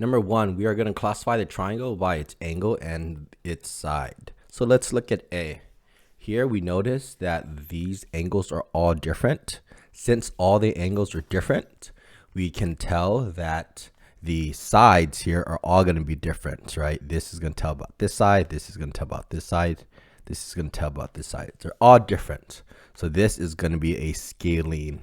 Number one, we are going to classify the triangle by its angle and its side. So let's look at A. Here we notice that these angles are all different. Since all the angles are different, we can tell that the sides here are all going to be different, right? This is going to tell about this side. This is going to tell about this side. This is going to tell about this side. They're all different. So this is going to be a scalene.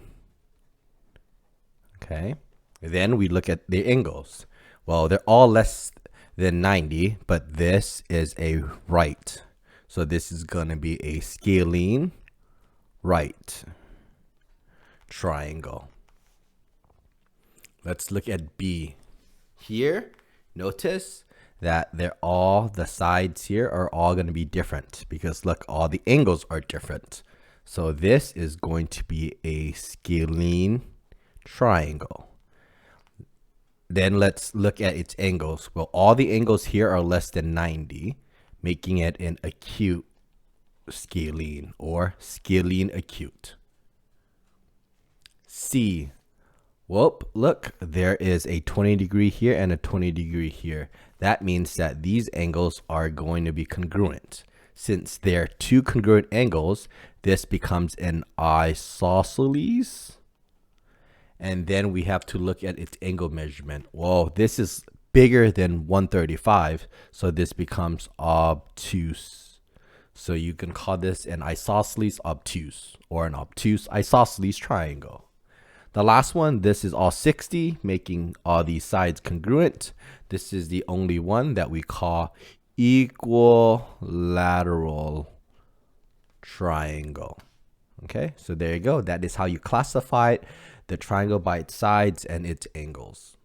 Okay. Then we look at the angles. Well, they're all less than 90, but this is a right. So this is going to be a scalene right triangle. Let's look at B. Here, notice that the sides here are all going to be different because look, all the angles are different. So this is going to be a scalene triangle. Then let's look at its angles. Well, all the angles here are less than 90, making it an acute scalene or scalene acute. C. Whoop, look, there is a 20-degree here and a 20-degree here. That means that these angles are going to be congruent. Since they're two congruent angles, this becomes an isosceles. And then we have to look at its angle measurement. Well, this is bigger than 135, so this becomes obtuse. So you can call this an isosceles obtuse or an obtuse isosceles triangle. The last one, this is all 60, making all these sides congruent. This is the only one that we call equilateral triangle. Okay, so there you go. That is how you classify the triangle by its sides and its angles.